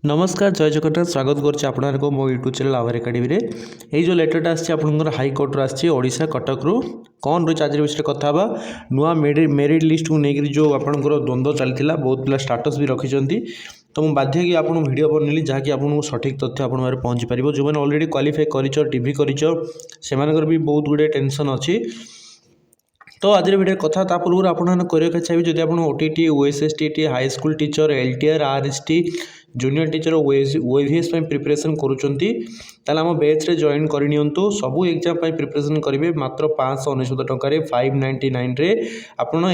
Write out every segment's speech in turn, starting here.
नमस्कार जय जगन्नाथ स्वागत करुँ मो यूट्यूब चैनल आवर एकेडमी ये जो लेटरटा आपर हाइकोर्टर आशा कटक रु कौन रही आज विषय कथा नुआ मेरिट लिस्ट को लेकर जो आपंकर द्वंद्व चली बहुत पिला स्टाटस भी रखिंट तो मुझे बाध्य कि आपको वीडियो बनैली जहाँकि आपको सठिक तथ्य आप पहुँची पार जो मैंने अलरेडी क्वालिफाई कर भी बहुत गुड़े टेंशन अच्छी तो आज वीडियो कथा पूर्व आपको चाहिए जब आप OTT OSST high school teacher LTR RST junior teacher OAVS preparation करुँच बैच रे जॉइन करनियंतु सबू एग्जाम प्रिपरेशन करेंगे मात्र 599 टकर 599 रे आपन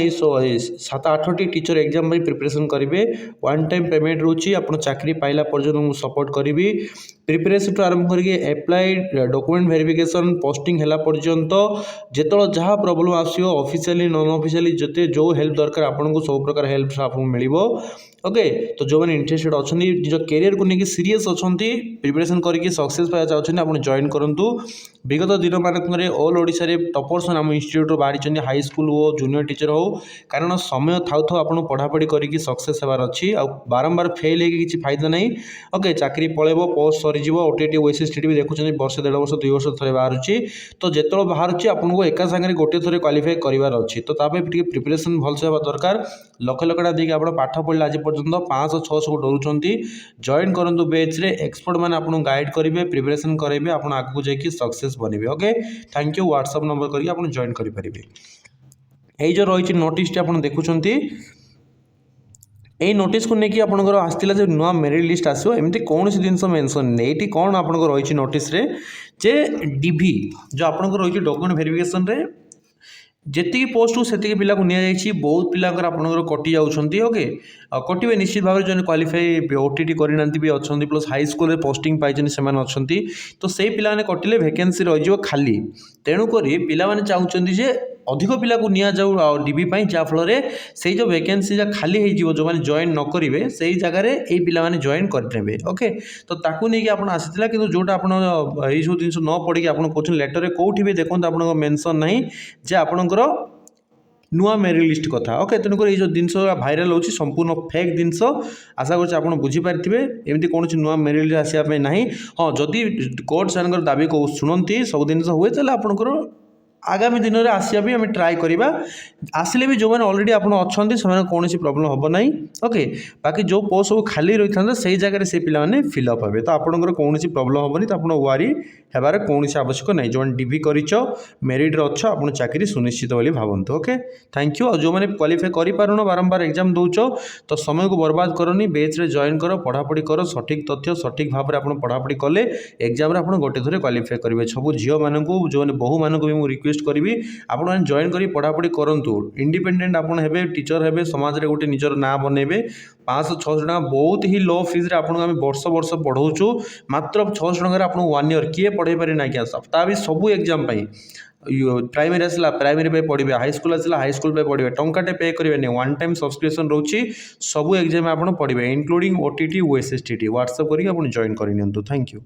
7-8 टीचर एग्जाम प्रिपरेशन करेंगे वन टाइम पेमेंट रोची आप चाकरी पाइला पर्यंत सपोर्ट करी प्रिपरेशन आरंभ करके एप्लाइड डॉक्यूमेंट वेरिफिकेशन पोस्टिंग है पर्यंत जो जहाँ प्रोब्लेम आसो ऑफिशियली नॉन ऑफिशियली जिते जो हेल्प दरकार आपको सब प्रकार हेल्प आपको मिल ओके तो जो मैंने इंटरेस्टेड अच्छा निज कैरियर को लेकिन सीरीयस अच्छा प्रिपरेशन करके सक्सेस पाया चाहते आप जॉइन करूँ विगत दिन मानक ऑल ओडिशा रे टॉपर्स आम इंस्टीट्यूट बाहरी हाई स्कूल हो जूनियर टीचर हो कारण समय थाउ थाउ आप पढ़ापढ़ी करके सक्सेस होवार अच्छी बारंबार फेल हो किसी फायदा नहीं ओके चाकरी पलैब पोस्ट सरीज ओटीटी ओएसएसटी भी देखुं वर्ष 1.5 वर्ष 2 वर्ष थे बाहर तो जो बाहर आपको एका सागर गोटे थोड़े क्वालिफाई करार अच्छी तो प्रिपरेशन भलसे होगा दरकार लक्ष लक्षटा देखिए आप पाठ पढ़ले आज पर्यटन 500-600 को डरुंच जॉइन करूँ बैच रे एक्सपर्ट मैंने आपको गाइड करेंगे प्रिपरेशन करेंगे आप आगे जाकि सक्सेस बनबे okay thank you WhatsApp number करके आप जॉइन करेंगे ये जो रही नोटिस आप देखुंत यही नोटिस को लेकिन आपंकर आसाला जो नुआ मेरिट लिस्ट आसो एमती कौन सी जिन मेनसन ये कौन आप रही नोटिस रे जे डीवी जो आपंकर रही डॉक्यूमेंट वेरिफिकेशन रे जी पोस्ट से पिला को नि बहुत पिला कटि जाऊँगी ओके कटे निश्चित भाव जो क्वालिफाई ओटीटी करना भी अच्छा प्लस हाई स्कूल पोस्टिंग पाई अच्छा तो से पिला कटिले वैकेंसी रही खाली तेणुक पिला चाहते अधिक पिला को निया जाऊ डीबी जहाँफल से जो वैकेंसी खाली हो जो मैंने जॉइन न करेंगे से जगह ये पिला जॉइन करेंगे ओके तो ताकू नहीं आप आसाला कि जोटा आप सब जिन न पढ़ी आप कहते लेटर कौटी भी देखते आप मेंशन ना जे आपणकर नुआ मेरिट लिस्ट कथा ओके तेणुक ये जो जिनस भाइराल हो संपूर्ण फेक जिनस आशा कर बुझीपारे एमती कौन नुआ मेरिट लिस्ट आसापी ना हाँ जदि कोर्ट से दाबी को शुणती सब जिन हुए तो आपंकर आगामी दिन में आसिया भी आम ट्राए करवा आसिले भी जो मैंने अलरेडी आप अच्छा कौन प्रॉब्लम हम ना ओके बाकी जो पोस्ट सब खाली रही था से जगह से पिला फिलअप हे तो आपंकर कौन प्रॉब्लम हेनी तो आप वारी हेबार कौन आवश्यक ना जो डीवी कर मेरिट अच्छ आप चाकरी सुनिश्चित बोली भावतु ओके थैंक यू जो मैंने क्वालिफाई कर बारंबार एग्जाम दौच तो समय को बर्बाद करनी बैच रे जॉइन कर पढ़ापढ़ी कर सठिक तथ्य सठिक भाव में आप पढ़ापढ़ी कले एग्जाम आप गोटे थोड़े क्वालिफाई करेंगे सब झील मानक जो बहु मानक भी मुझे रिक्वेस्ट करी आपण जॉइन करी पढ़ापढ़ी करूँ इंडिपेंडेंट आप टीचर हे समाज रे गोटे निजर ना बनइबे 500-600 टका बहुत ही लो फीस रे आपन वर्ष वर्ष पढ़ाऊँ मात्र 600 टकर आप 1 ईयर किए पढ़े पारे ना क्या ता भी सबू एग्जाम प्राइमरी आसला प्राइमरी पढ़े हाई स्कूल आसला हाई स्कूल पढ़े टंकाटे पे करेंगे वन टाइम सब्सक्रिप्शन रोची सबू एग्जाम आप पढ़े इंक्लूडिंग ओटीटी ओएसएसटी व्हाट्सएप करके आप जॉइन कर थैंक यू।